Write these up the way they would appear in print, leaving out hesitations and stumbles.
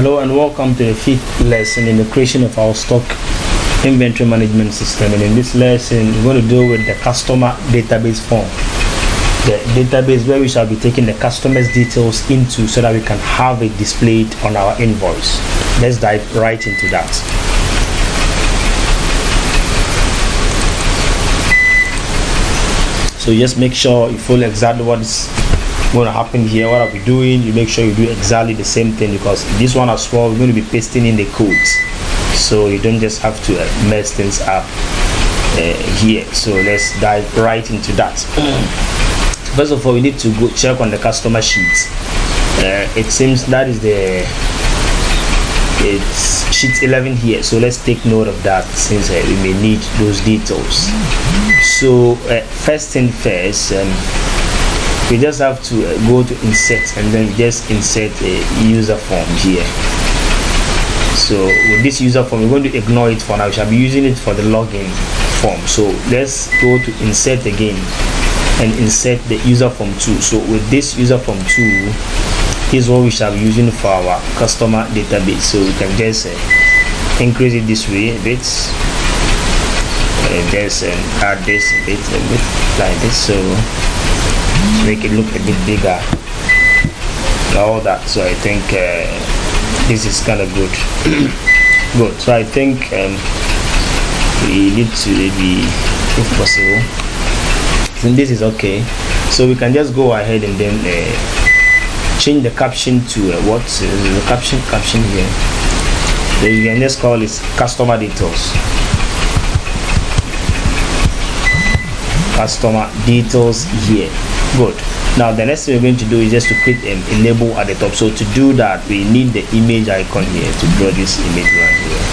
Hello and welcome to the 5th lesson in the creation of our stock inventory management system. And in this lesson, we're going to deal with the customer database form. The database where we shall be taking the customer's details into so that we can have it displayed on our invoice. Let's dive right into that. So just make sure you follow exactly what is going to happen here. What are we doing? You make sure you do exactly the same thing, because this one as well, we're going to be pasting in the codes, so you don't just have to mess things up here. So let's dive right into that. First of all, we need to go check on the customer sheet. It seems that is it's sheet 11 here, so let's take note of that, since we may need those details. So first thing first, we just have to go to insert, and then just insert a user form here. So with this user form, we're going to ignore it for now. We shall be using it for the login form. So let's go to insert again and insert the user form 2. So with this user form 2, is what we shall be using for our customer database. So we can just increase it this way a bit, just add this a bit like this, so make it look a bit bigger, all that. So I think this is kind of good. Good. So I think we need to maybe, if possible, and this is okay. So we can just go ahead and then change the caption to what's the caption here. So you can just call it customer details. Customer details here. Good. Now the next thing we're going to do is just to create a label at the top. So to do that, we need the image icon here to draw this image right here,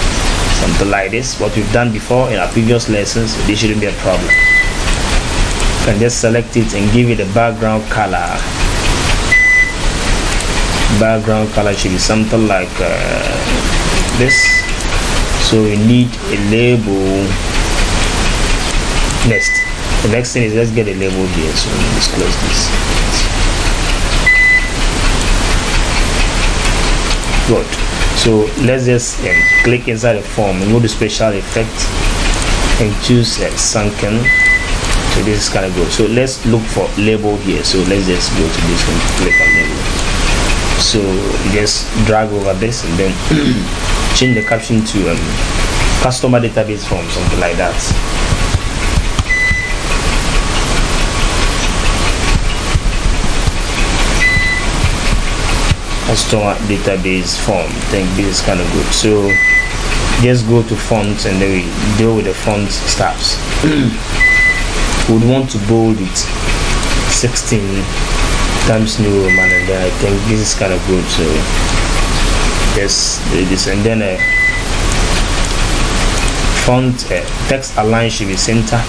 something like this. What we've done before in our previous lessons, so this shouldn't be a problem. You can just select it and give it a background color. Background color should be something like this. So we need a label. The next thing is, let's get a label here. So let's close this. Good. So let's just click inside the form and go to special effects and choose sunken. So this is kind of good. So let's look for label here. So let's just go to this one, click on label. So just drag over this and then change the caption to customer database form, something like that. Customer database form. I think this is kind of good. So just go to fonts and then we deal with the font stuffs. We would want to bold it 16 times New Roman, and then I think this is kind of good. So yes, this, and then font text align should be center.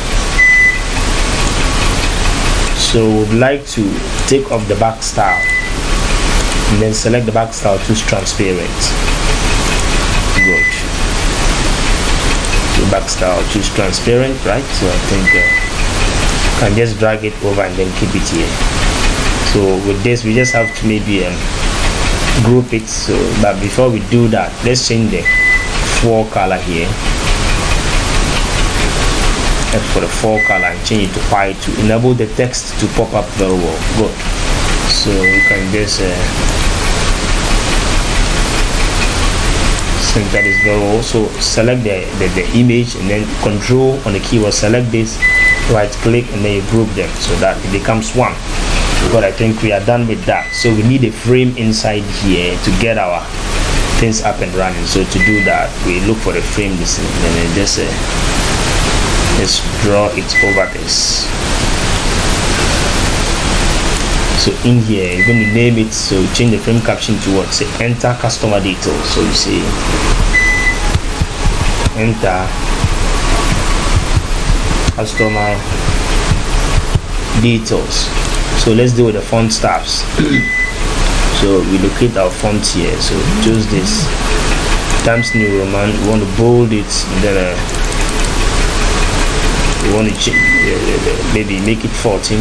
So we'd like to take off the back style and then select the back style, choose transparent. Good. The back style, choose transparent, right? So I think you can just drag it over and then keep it here. So with this, we just have to maybe group it. So but before we do that, let's change the fore color here. And for the fore color, and change it to white to enable the text to pop up very well. Good. So you can just that is very well. So select the image and then control on the keyboard, select this, right click, and then you group them so that it becomes one. But I think we are done with that. So we need a frame inside here to get our things up and running. So to do that, we look for the frame and then just draw it over this. So in here, you're going to name it. So change the frame caption to what? Say enter customer details. So you say enter customer details. So let's deal with the font stuffs. So we locate our font here. So choose this Times New Roman. We want to bold it, and then we want to change, maybe make it 14.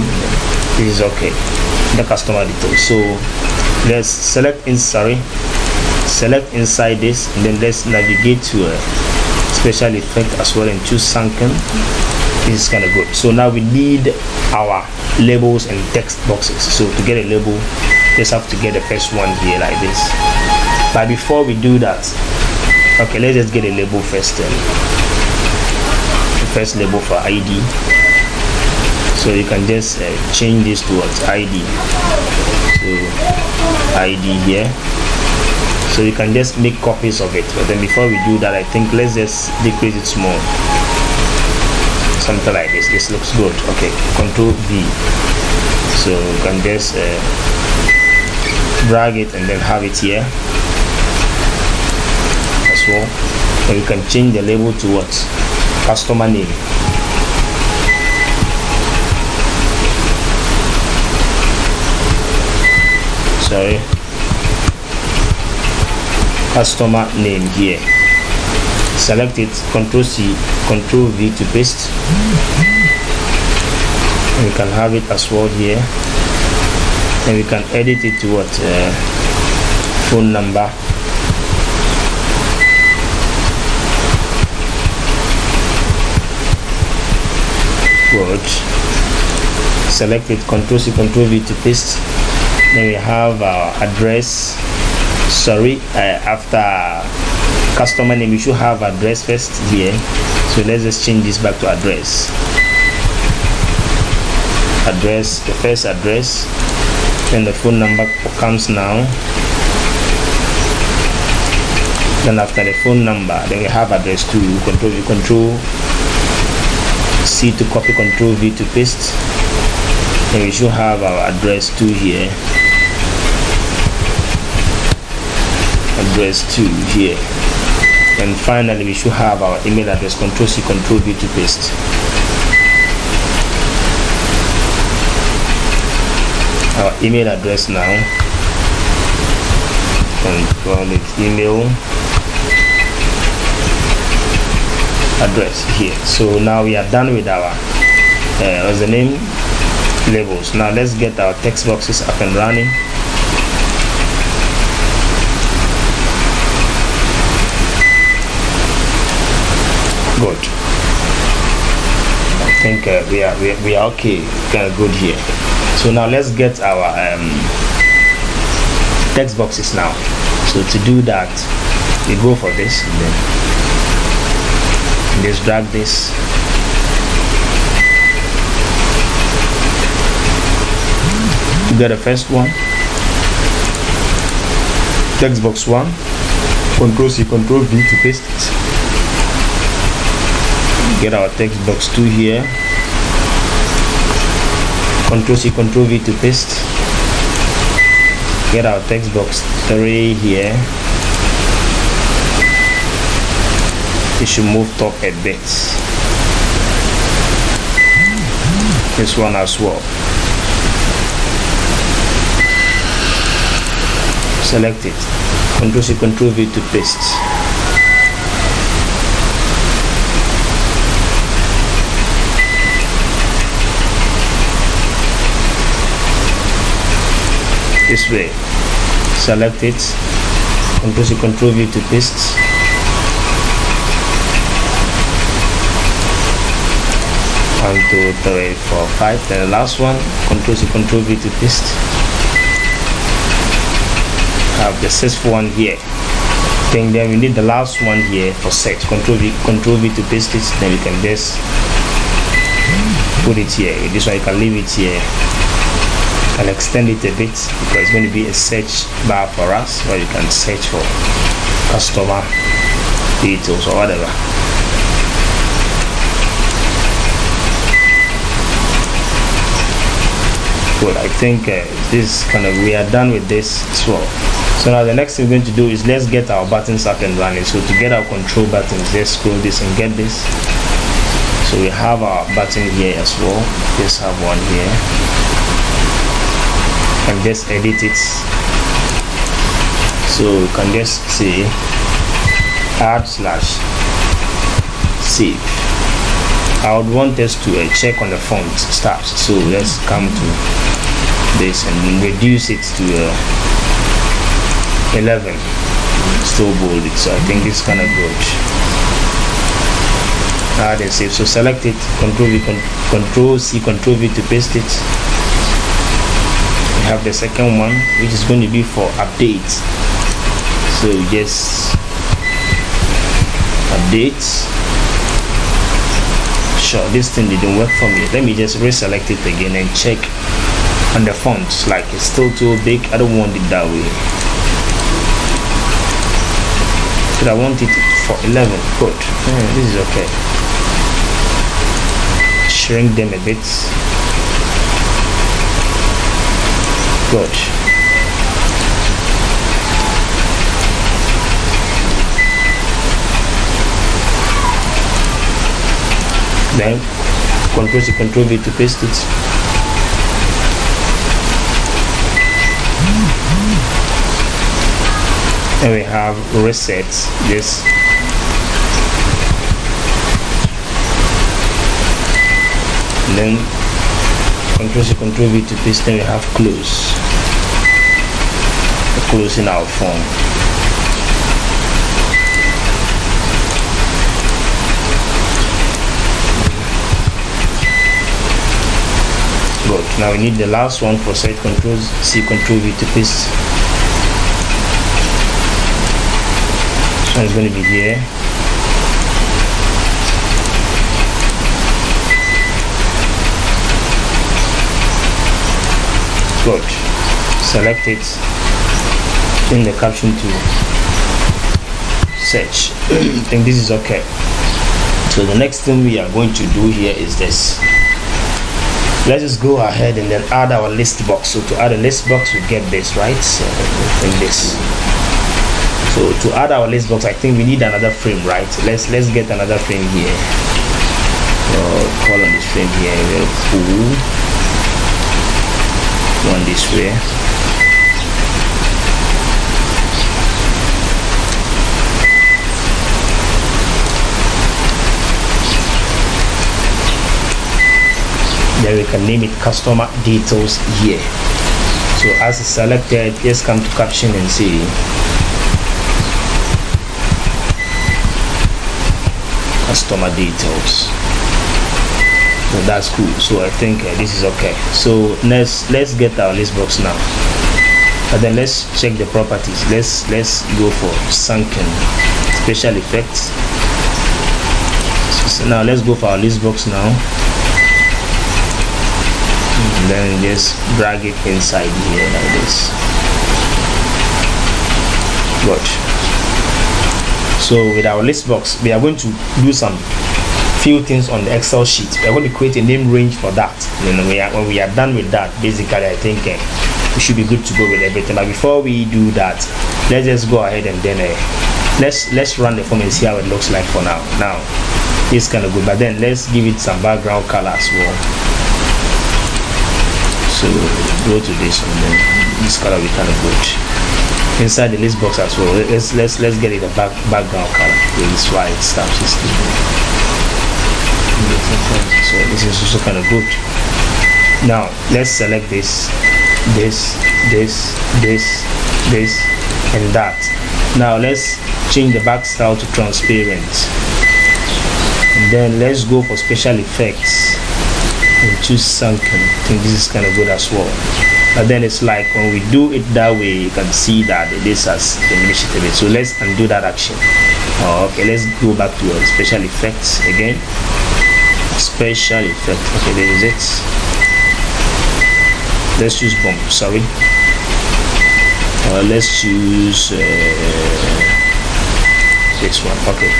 This is okay. The customer details. So let's select select inside this, and then let's navigate to a special effect as well and choose sunken. This is kind of good. So now we need our labels and text boxes. So to get a label, just have to get the first one here like this. But before we do that, okay, let's just get a label first. The first label for ID. So you can just change this towards ID. So ID here. So you can just make copies of it. But then before we do that, I think let's just decrease it small. Something like this. This looks good. Okay, Control V. So you can just drag it and then have it here as well. And you can change the label to what? Customer name. Sorry. Customer name here. Select it, Control C, Control V to paste. And we can have it as well here. And we can edit it to what? Phone number. Good. Select it, Control C, Control V to paste. Then we have our address. Sorry, after customer name, we should have address first here. So let's just change this back to address. Address, the first address. Then the phone number comes now. Then after the phone number, then we have address 2. Control C to copy, Control V to paste. And we should have our address 2 here. Address 2 here. And finally we should have our email address, Control C, Control V to paste. Our email address now. Control it, email address here. So now we are done with our what's the name? Labels. Now let's get our text boxes up and running. Good. I think we are okay, kind of good here. So now let's get our text boxes now. So to do that, we go for this and then just drag this. You get the first one, text box 1, Control C, Control V to paste it. Get our text box 2 here, Control C, Control V to paste. Get our text box 3 here. It should move top a bit. This one as well. Select it, Control C, Control V to paste. This way. Select it, Control C, Control V to paste. 1, 2, 3, 4, 5. Then the last one, Control C, Control V to paste. Have the 6th one here. Then we need the last one here for set. Control V to paste it. Then we can just put it here. This one you can leave it here. Can extend it a bit because it's going to be a search bar for us where you can search for customer details or whatever. Good. I think this kind of, we are done with this as well. So now the next thing we're going to do is let's get our buttons up and running. So to get our control buttons, let's scroll this and get this. So we have our button here as well. Just have one here. And just edit it. So you can just say /save. I would want us to check on the font stars. So let's come to this and reduce it to 11. still bold it. So I think this is kind of good. Add and save. So select it, Control V, Control C, Control V to paste it. We have the second one, which is going to be for update. So just update. Sure, this thing didn't work for me. Let me just reselect it again and check on the font. Like it's still too big. I don't want it that way. But I want it for 11. Good. This is okay. Shrink them a bit. Good. Then Control C, Control V to paste it. And we have reset this. And then Control C, Control V to paste. Then we have close. Closing our form. Good. Now we need the last one for set. Control C, Control V to paste. This one is going to be here. Good. Select it. In the caption to search. I think this is okay. So the next thing we are going to do here is this. Let's just go ahead and then add our list box. So to add a list box, we get this, right? So I think this. So to add our list box, I think we need another frame, right? Let's get another frame here. Call on this frame here. We'll pull one this way. Then we can name it customer details here. So as it's selected, just come to caption and see customer details. So that's cool. So I think this is okay. So let's get our list box now. But then let's check the properties. Let's go for sunken special effects. So now let's go for our list box now. And then just drag it inside here like this. Good. So with our list box, we are going to do some few things on the Excel sheet. We are going to create a name range for that. And then when we are done with that, basically I think we should be good to go with everything. But before we do that, let's just go ahead and then let's run the form and see how it looks like for now. Now it's kind of good, but then let's give it some background color as well. So go to this and then this color will be kind of good inside the list box as well. Let's get it a background color. This is why it stops this thing. So this is also kind of good. Now let's select this, and that. Now let's change the back style to transparent, and then let's go for special effects and choose sunken. I think this is kind of good as well. But then it's like when we do it that way, you can see that this has diminished a bit. So let's undo that action. Okay, let's go back to special effects again. Special effect. Okay, there is it. Let's choose bump. Sorry. Let's choose this one. Okay.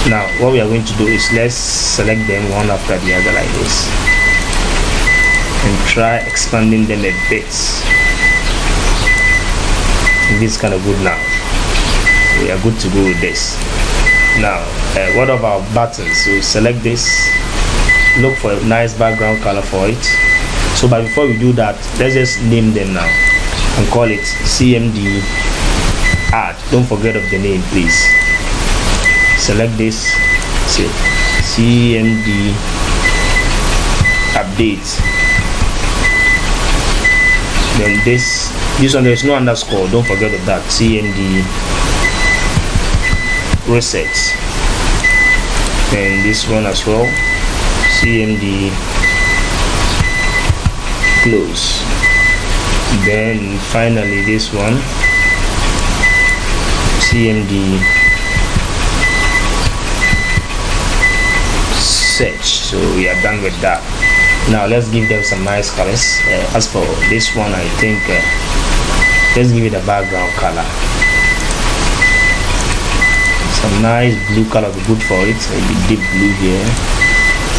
Now what we are going to do is let's select them one after the other like this and try expanding them a bit. This is kind of good. Now we are good to go with this. Now what of our buttons? So select this, look for a nice background color for it. So but before we do that, let's just name them now and call it CMD add. Don't forget of the name, please. Select this, say CMD update. Then this one, there is no underscore, don't forget of that. CMD reset, and this one as well, cmd close. Then finally this one, cmd search. So we are done with that. Now let's give them some nice colors. As for this one, I think let's give it a background color. Some nice blue color would be good for it, maybe deep blue here.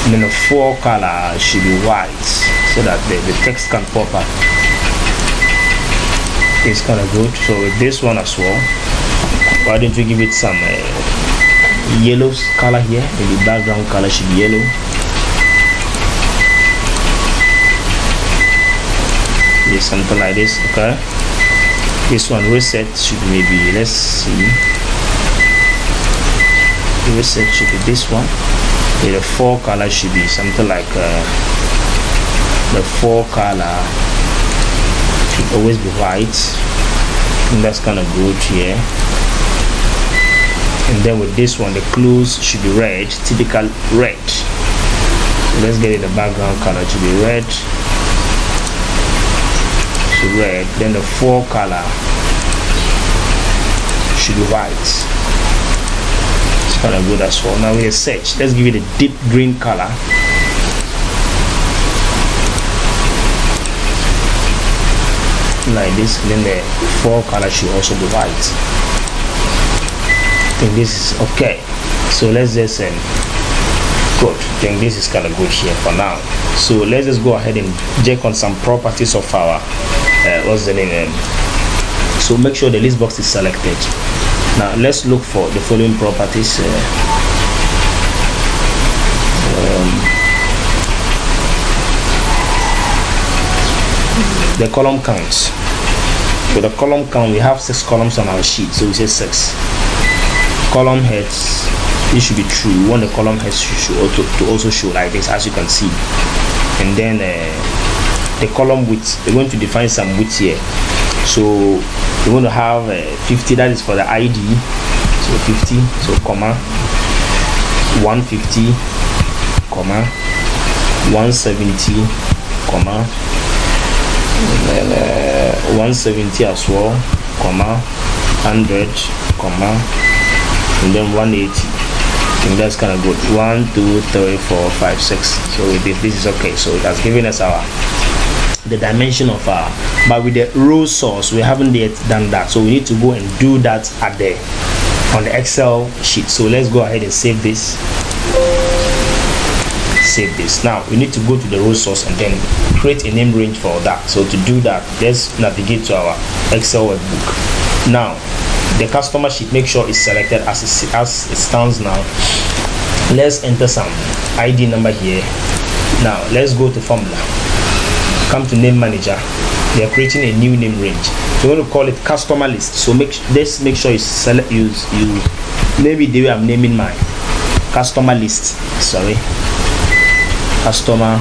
And then the fore color should be white so that the text can pop up. It's kind of good. So with this one as well, why don't we give it some yellow color here? Maybe background color should be yellow. Maybe something like this. Okay. This one reset should be maybe, let's see. Reset should be this one. The fore color should be something like the fore color should always be white, and that's kind of good here. And then with this one, the close should be red, typical red. So let's get it, the background color to be red. So red. Then the fore color should be white. It's kind of good as well. Now we search. Let's give it a deep green color. Like this. Then the fore color should also be white. I think this is okay. So let's just good. I think this is kind of good here for now. So let's just go ahead and check on some properties of our what's the name? So make sure the list box is selected. Now let's look for the following properties. The column counts. With the column count, we have 6 columns on our sheet, so we say 6. Column heads, this should be true. We want the column heads to also show like this, as you can see. And then the column width, we're going to define some width here. So we're going to have 50, that is for the ID. So 50, so comma 150, comma 170, comma 170 as well, comma 100, comma, and then 180. I think that's kind of good. 1, 2, 3, 4, 5, 6. So this is okay. So it has given us the dimension of our, but with the row source we haven't yet done that, so we need to go and do that on the Excel sheet. So let's go ahead and save this. Now we need to go to the row source and then create a name range for that. So to do that, let's navigate to our Excel workbook. Now the customer sheet, make sure it's selected as it stands now. Let's enter some ID number here. Now let's go to formula, come to name manager. We are creating a new name range, so we're going to call it customer list. So let's make sure you select you maybe the way I'm naming mine, customer list, customer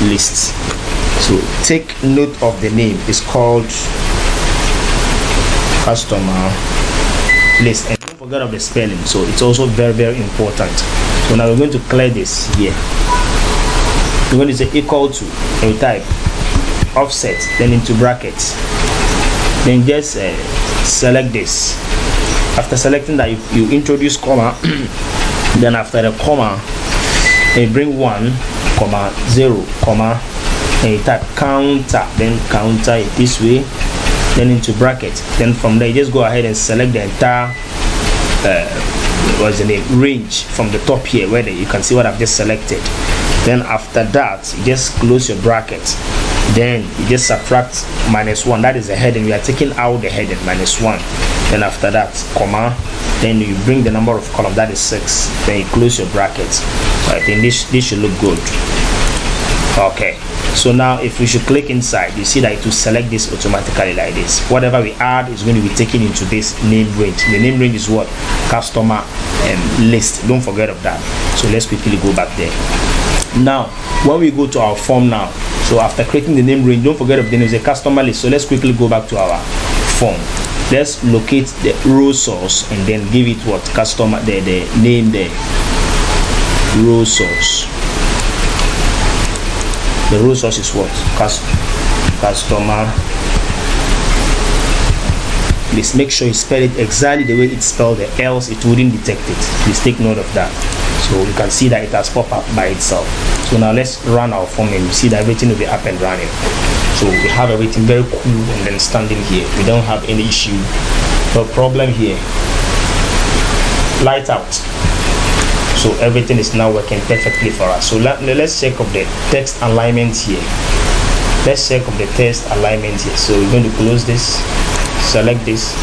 list. So take note of the name, it's called customer list, and don't forget of the spelling. So it's also very, very important. So now we're going to clear this here. We're going to say equal to, and we type offset, then into brackets, then just select this. After selecting that, you introduce comma, then after the comma you bring 1, 0, and you type counter, then counter it this way, then into bracket. Then from there you just go ahead and select the entire what's the name, range from the top here where you can see what I've just selected. Then after that you just close your bracket, then you just subtract -1, that is the heading. We are taking out the heading, -1. Then after that comma, then you bring the number of columns, that is 6, then you close your bracket. So I think this should look good. Okay, so now if we should click inside, you see that it will select this automatically like this. Whatever we add is going to be taken into this name range. The name range is what? Customer list. Don't forget of that. So let's quickly go back there. Now when we go to our form now, so after creating the name range, don't forget of the name is a customer list. So let's quickly go back to our form. let's locate the row source and then give it what customer, the name there, row source. The row source is what? Customer. Please make sure you spell it exactly the way it's spelled, else it wouldn't detect it. Please take note of that. So you can see that it has popped up by itself. So now let's run our form and you see that everything will be up and running. So we have everything very cool and then standing here. We don't have any issue or problem here. Light out. So everything is now working perfectly for us. So let's check of the text alignment here. Let's check of the text alignment here. So we're going to close this, select this,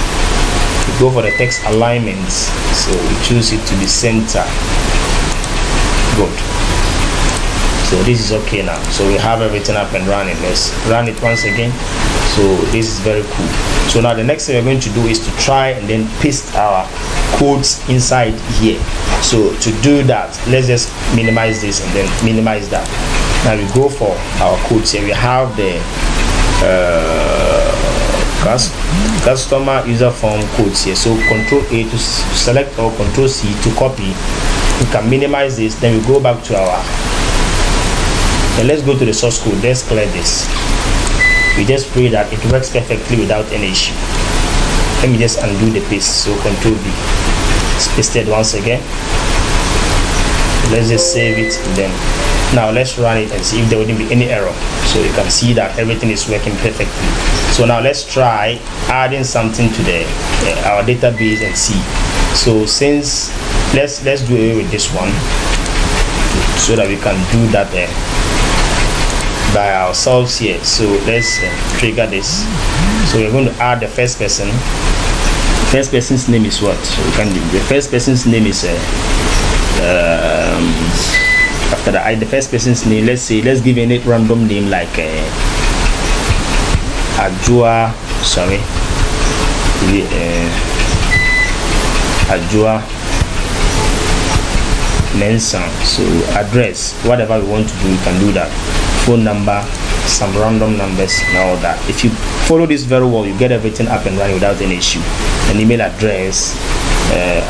we go for the text alignments. So we choose it to be center. Good. So this is okay now. So we have everything up and running. Let's run it once again. So this is very cool. So now the next thing we're going to do is to try and then paste our codes inside here. So to do that, let's just minimize this and then minimize that. Now we go for our codes here. We have the customer user form codes here. So Control A to select or Control C to copy. We can minimize this. Then we go back to our. And let's go to the source code. Let's clear this. We just pray that it works perfectly without any issue. Let me just undo the paste. So Control V. It's pasted once again. Let's just save it and then now let's run it and see if there wouldn't be any error. So you can see that everything is working perfectly. So now let's try adding something to the our database and see. So since let's do away with this one so that we can do that by ourselves here. So let's trigger this. So we're going to add the first person. The first person's name is what? So we can do the first person's name is after that the first person's name, let's give it a random name like Ajua, sorry, Ajua Mensa. So address, whatever we want to do, we can do that. Phone number, some random numbers and all that. If you follow this very well, you get everything up and running without any issue. An email address,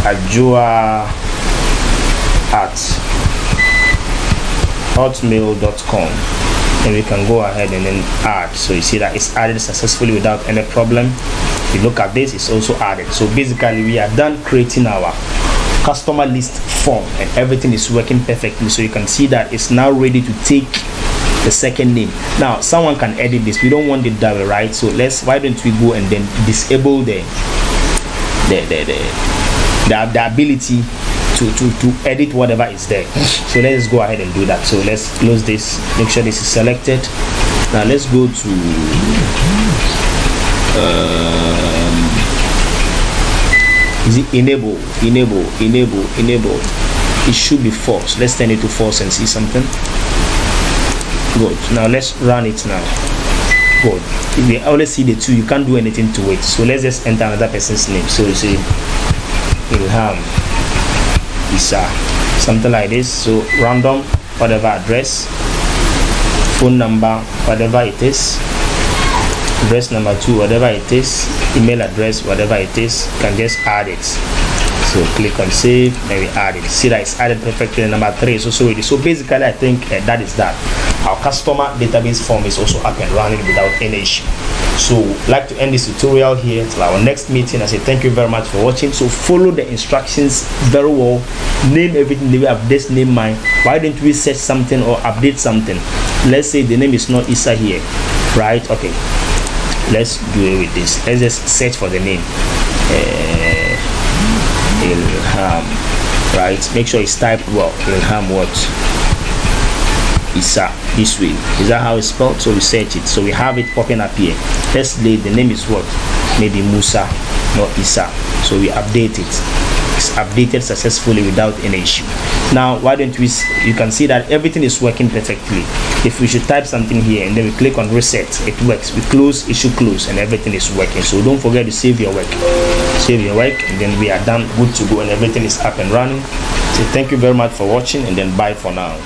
ajua@hotmail.com, and we can go ahead and then add. So you see that it's added successfully without any problem. If you look at this, it's also added. So basically we are done creating our customer list form and everything is working perfectly. So you can see that it's now ready to take the second name. Now someone can edit this. We don't want it that way, right? So why don't we go and then disable the ability to edit whatever is there. So let's go ahead and do that. So let's close this, make sure this is selected. Now let's go to is it enable. It should be false. Let's turn it to false and see something. Good. Now let's run it now. Good. If you only see the two, you can't do anything to it. So let's just enter another person's name. So you see Ilham Isa, something like this. So random, whatever address, phone number, whatever it is, address number 2, whatever it is, email address, whatever it is, you can just add it. So click on save and we add it. See that it's added perfectly. Number 3 is also ready. So basically I think that is that. Our customer database form is also up and running without any issue. So I'd like to end this tutorial here till our next meeting. I say thank you very much for watching. So follow the instructions very well. Name everything the way I've just named mine. Why don't we set something or update something? Let's say the name is not Isa here, right? Okay, let's do it with this. Let's just search for the name. Ilham, right? Make sure it's typed well. Ilham what? Isa, this way. Is that how it's spelled? So we search it. So we have it popping up here. Let's lay the name is what? Maybe Musa, not Isa. So we update it. It's updated successfully without any issue. Now why don't we, you can see that everything is working perfectly. If we should type something here and then we click on reset, it works. We close, it should close, and everything is working. So don't forget to save your work. Save your work and then we are done, good to go, and everything is up and running. So thank you very much for watching and then bye for now.